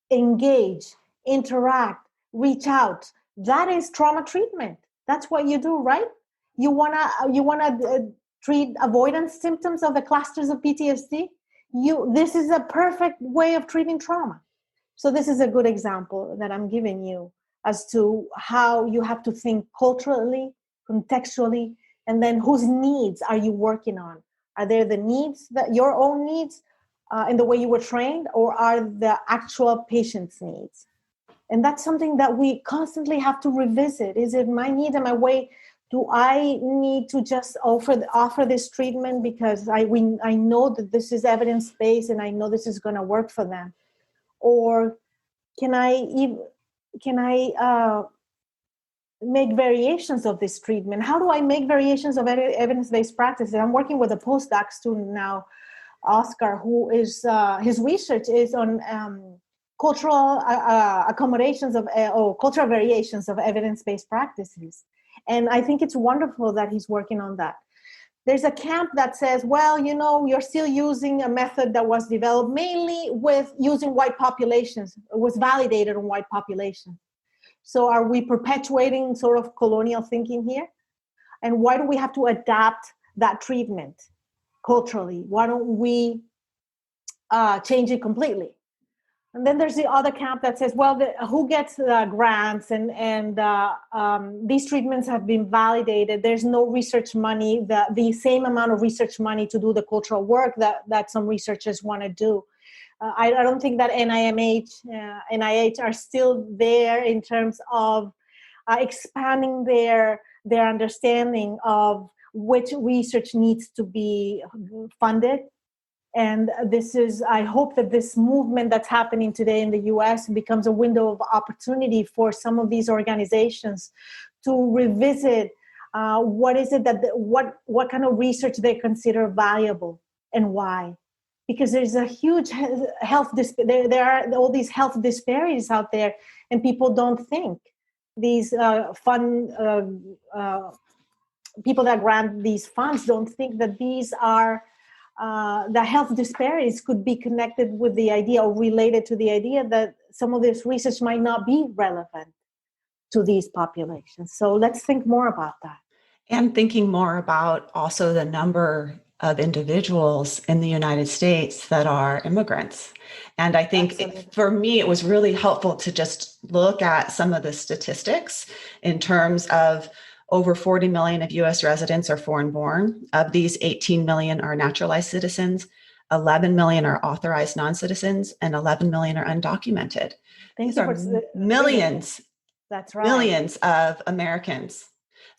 engage, interact, reach out. That is trauma treatment. That's what you do, right? You wanna treat avoidance symptoms of the clusters of PTSD. This is a perfect way of treating trauma. So this is a good example that I'm giving you as to how you have to think culturally, contextually, and then whose needs are you working on? Are there the needs, that your own needs in the way you were trained, or are the actual patient's needs? And that's something that we constantly have to revisit. Is it my need and my way? Do I need to just offer this treatment because I know that this is evidence-based and I know this is going to work for them? Or can I make variations of this treatment? How do I make variations of evidence-based practices? I'm working with a postdoc student now, Oscar, who is his research is on cultural accommodations of or cultural variations of evidence-based practices. And I think it's wonderful that he's working on that. There's a camp that says, well, you're still using a method that was developed mainly with using white populations. It was validated on white populations. So are we perpetuating sort of colonial thinking here? And why do we have to adapt that treatment culturally? Why don't we change it completely? And then there's the other camp that says, well, who gets grants and these treatments have been validated. There's no research money, the same amount of research money to do the cultural work that some researchers want to do. I don't think that NIH are still there in terms of expanding their understanding of which research needs to be funded. And I hope that this movement that's happening today in the US becomes a window of opportunity for some of these organizations to revisit what is it that what kind of research they consider valuable and why. Because there's a huge health there are all these health disparities out there, and people don't think these people that grant these funds don't think that these are the health disparities could be connected with the idea or related to the idea that some of this research might not be relevant to these populations. So let's think more about that. And thinking more about also the number of individuals in the United States that are immigrants. And I think for me, it was really helpful to just look at some of the statistics in terms of over 40 million of US residents are foreign born. Of these, 18 million are naturalized citizens, 11 million are authorized non-citizens, and 11 million are undocumented. These are millions. That's right. Millions of Americans.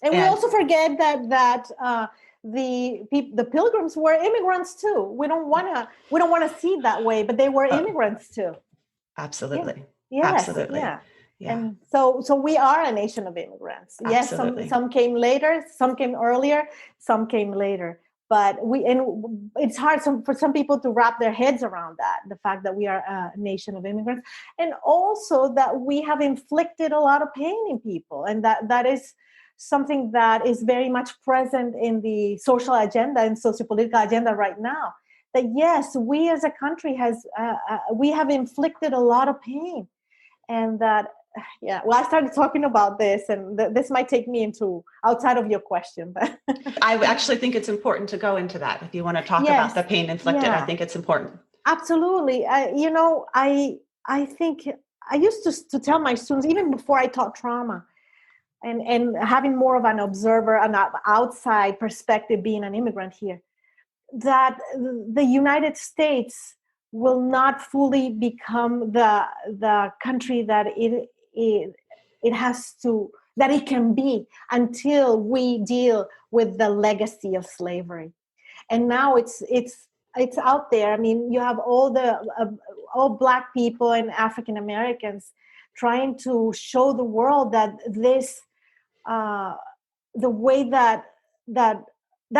And we also forget that the Pilgrims were immigrants too. We don't want to see it that way, but they were immigrants too. Absolutely. Yeah. Yes. Absolutely. Yeah. Yeah. And so we are a nation of immigrants. Absolutely. Yes, some came later, some came earlier, some came later. But it's hard for some people to wrap their heads around that, the fact that we are a nation of immigrants, and also that we have inflicted a lot of pain in people, and that is something that is very much present in the social agenda and sociopolitical agenda right now. That yes, we as a country we have inflicted a lot of pain, and that. Yeah, well, I started talking about this, and this might take me into outside of your question. But I actually think it's important to go into that. If you want to talk about the pain inflicted, I think it's important. Absolutely. I think I used to tell my students, even before I taught trauma, and having more of an observer, an outside perspective, being an immigrant here, that the United States will not fully become the country that it has to, that it can be, until we deal with the legacy of slavery. And now it's out there. I mean, you have all Black people and African Americans trying to show the world that this the way that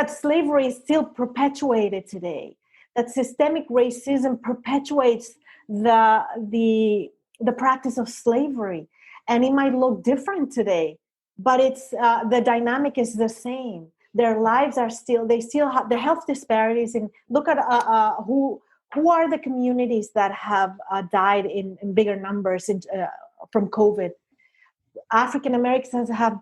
slavery is still perpetuated today, that systemic racism perpetuates the practice of slavery, and it might look different today, but it's the dynamic is the same. Their lives are they still have the health disparities. And look at who are the communities that have died in bigger numbers from COVID. African Americans have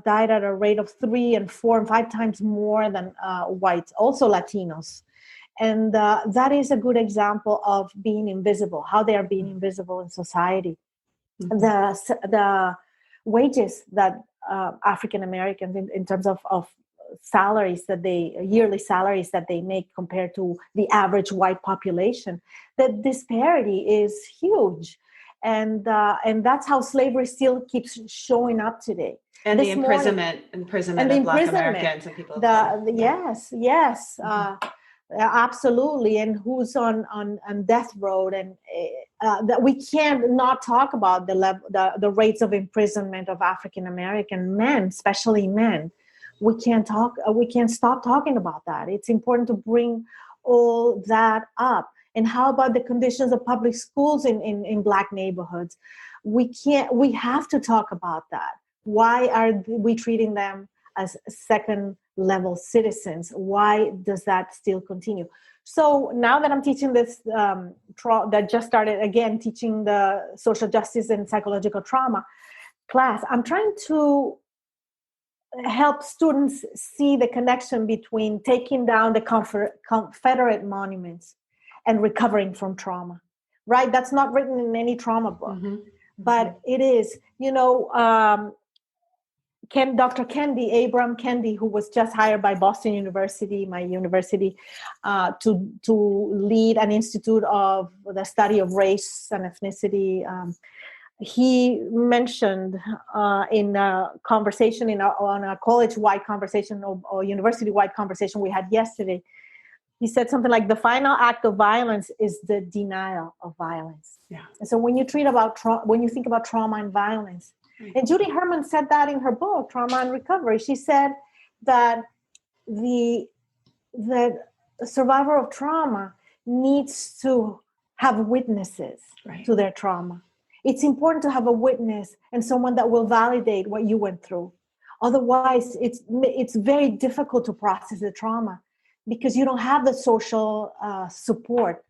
died at a rate of 3 and 4 and 5 times more than whites, also Latinos. And that is a good example of being invisible, how they are being invisible in society. Mm-hmm. The wages that African Americans, in terms of salaries yearly salaries that they make compared to the average white population, the disparity is huge. And that's how slavery still keeps showing up today. And the imprisonment of Black Americans and people. Yes. Absolutely. And who's on death row, and that we can't not talk about the rates of imprisonment of African American men, especially men. We can't stop talking about that. It's important to bring all that up. And how about the conditions of public schools in Black neighborhoods? We have to talk about that. Why are we treating them as second level citizens? Why does that still continue? So now that I'm teaching this, that just started again, teaching the social justice and psychological trauma class, I'm trying to help students see the connection between taking down the Confederate monuments and recovering from trauma, right? That's not written in any trauma book, but it is, Dr. Kendi, Abram Kendi, who was just hired by Boston University, my university, to lead an institute of the study of race and ethnicity. He mentioned in a conversation on a college-wide conversation or university-wide conversation we had yesterday, he said something like, the final act of violence is the denial of violence. Yeah. And so when you think about trauma and violence, and Judy Herman said that in her book, Trauma and Recovery, she said that the survivor of trauma needs to have witnesses to their trauma. It's important to have a witness and someone that will validate what you went through. Otherwise, it's very difficult to process the trauma because you don't have the social support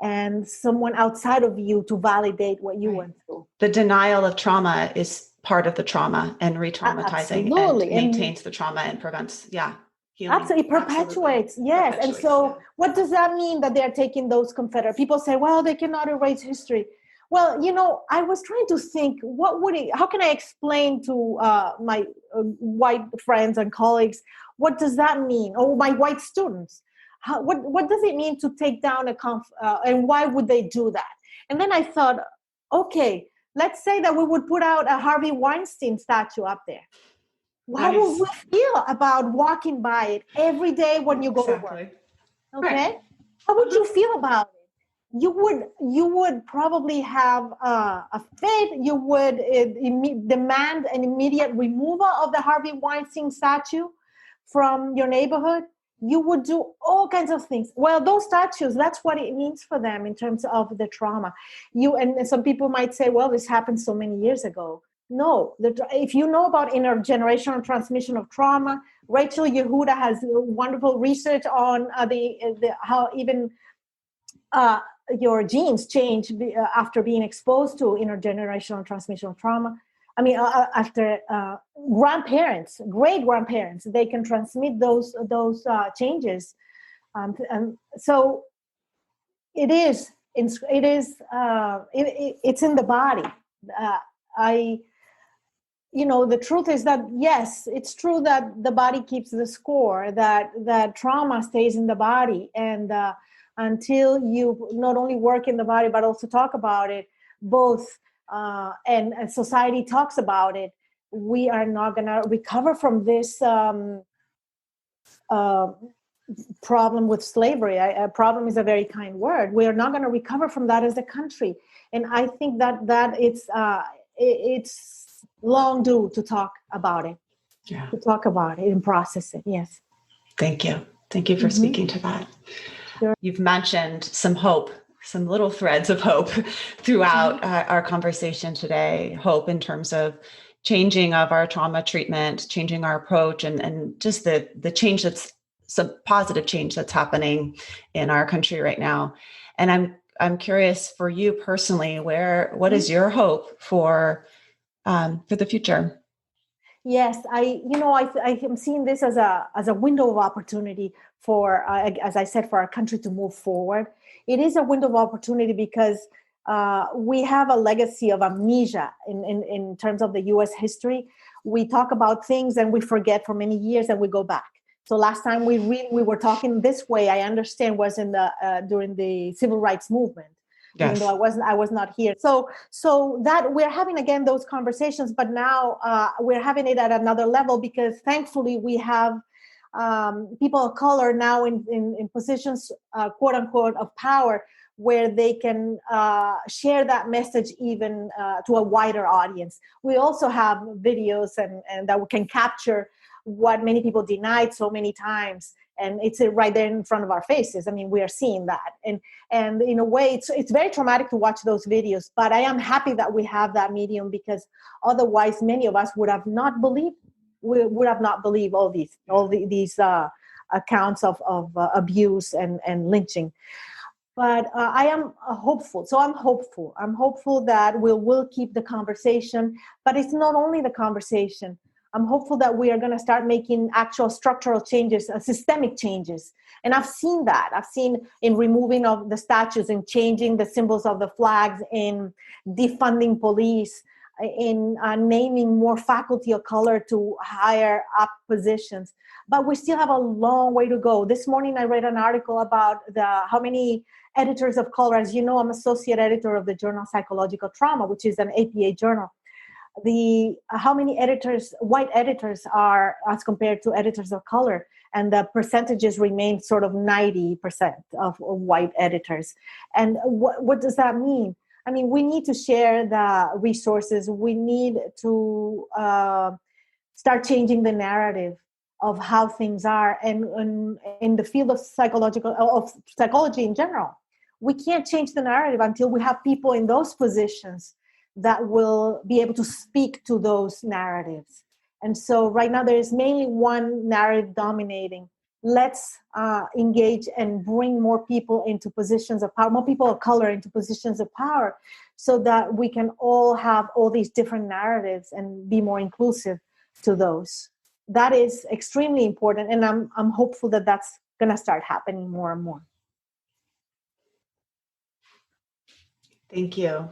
and someone outside of you to validate what you went through. The denial of trauma is part of the trauma, and re-traumatizing and maintains the trauma and prevents, healing. Absolutely, it perpetuates, yes. And so what does that mean that they're taking those Confederate? People say, well, they cannot erase history. Well, I was trying to think, how can I explain to my white friends and colleagues, what does that mean? Or my white students, what does it mean to take down and why would they do that? And then I thought, okay, let's say that we would put out a Harvey Weinstein statue up there. How would we feel about walking by it every day when you go to work? Okay, right. How would you feel about it? You would probably have a fit. You would demand an immediate removal of the Harvey Weinstein statue from your neighborhood. You would do all kinds of things. Well, those statues, that's what it means for them in terms of the trauma. And some people might say, well, this happened so many years ago. No, if you know about intergenerational transmission of trauma, Rachel Yehuda has wonderful research on how even your genes change after being exposed to intergenerational transmission of trauma. I mean, after great grandparents, they can transmit those changes, and so it's in the body. The truth is that yes, it's true that the body keeps the score. That trauma stays in the body, and until you not only work in the body but also talk about it, both. And society talks about it, we are not going to recover from this problem with slavery. A problem is a very kind word. We are not going to recover from that as a country. And I think that it's long due to talk about it, to talk about it and process it. Yes. Thank you. Thank you for speaking to that. Sure. You've mentioned some hope, some little threads of hope throughout our conversation today. Hope in terms of changing of our trauma treatment, changing our approach, and just the change that's some positive change that's happening in our country right now. And I'm curious for you personally, what is your hope for the future? Yes, I am seeing this as a window of opportunity for, as I said, for our country to move forward. It is a window of opportunity because we have a legacy of amnesia in terms of the U.S. history. We talk about things and we forget for many years and we go back. So last time we were talking this way, I understand, was in during the civil rights movement. Yes. Even though I was not here. So that we're having again those conversations, but now we're having it at another level because thankfully we have people of color now in positions, quote unquote, of power, where they can share that message even to a wider audience. We also have videos and that we can capture what many people denied so many times And it's right there in front of our faces. I mean, we are seeing that. And in a way, it's very traumatic to watch those videos. But I am happy that we have that medium, because otherwise many of us would have not believed all these accounts of abuse and lynching. But I am hopeful. So I'm hopeful. I'm hopeful that we'll keep the conversation. But it's not only the conversation. I'm hopeful that we are going to start making actual structural changes, systemic changes. And I've seen that. I've seen in removing of the statues and changing the symbols of the flags, in defunding police, in naming more faculty of color to higher up positions. But we still have a long way to go. This morning I read an article about how many editors of color. As you know, I'm associate editor of the journal Psychological Trauma, which is an APA journal. How many white editors are as compared to editors of color, and the percentages remain sort of 90% of white editors. And what does that mean? I mean, we need to share the resources. We need to start changing the narrative of how things are. And in the field of psychology in general, we can't change the narrative until we have people in those positions that will be able to speak to those narratives. And so right now there is mainly one narrative dominating. Let's engage and bring more people into positions of power, more people of color into positions of power, so that we can all have all these different narratives and be more inclusive to those. That is extremely important. And I'm hopeful that that's going to start happening more and more. Thank you.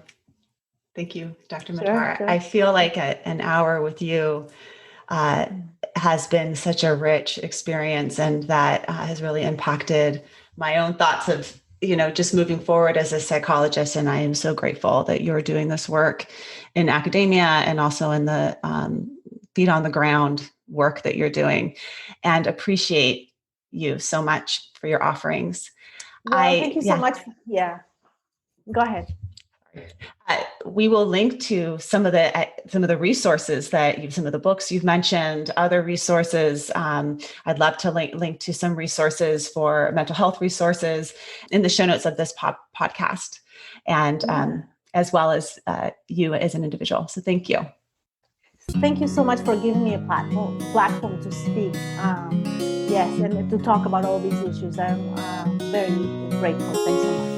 Thank you, Dr. Mattar. Sure. I feel like an hour with you has been such a rich experience, and that has really impacted my own thoughts of, just moving forward as a psychologist. And I am so grateful that you're doing this work in academia and also in the feet on the ground work that you're doing, and appreciate you so much for your offerings. Well, thank you so much. Yeah, go ahead. We will link to some of the resources some of the books you've mentioned, other resources. I'd love to link to some resources for mental health resources in the show notes of this podcast, and as well as you as an individual. So thank you. Thank you so much for giving me a platform to speak. Yes, and to talk about all these issues. I'm very grateful. Thanks so much.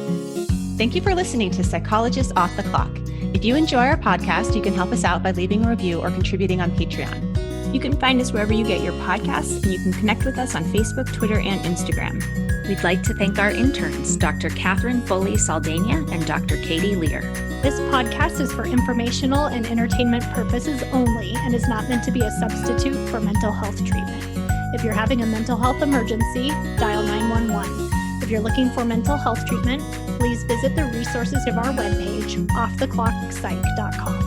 Thank you for listening to Psychologists Off the Clock. If you enjoy our podcast, you can help us out by leaving a review or contributing on Patreon. You can find us wherever you get your podcasts, and you can connect with us on Facebook, Twitter, and Instagram. We'd like to thank our interns, Dr. Catherine Foley Saldana and Dr. Katie Lear. This podcast is for informational and entertainment purposes only, and is not meant to be a substitute for mental health treatment. If you're having a mental health emergency, dial 911. If you're looking for mental health treatment, please visit the resources of our webpage, offtheclockpsych.com.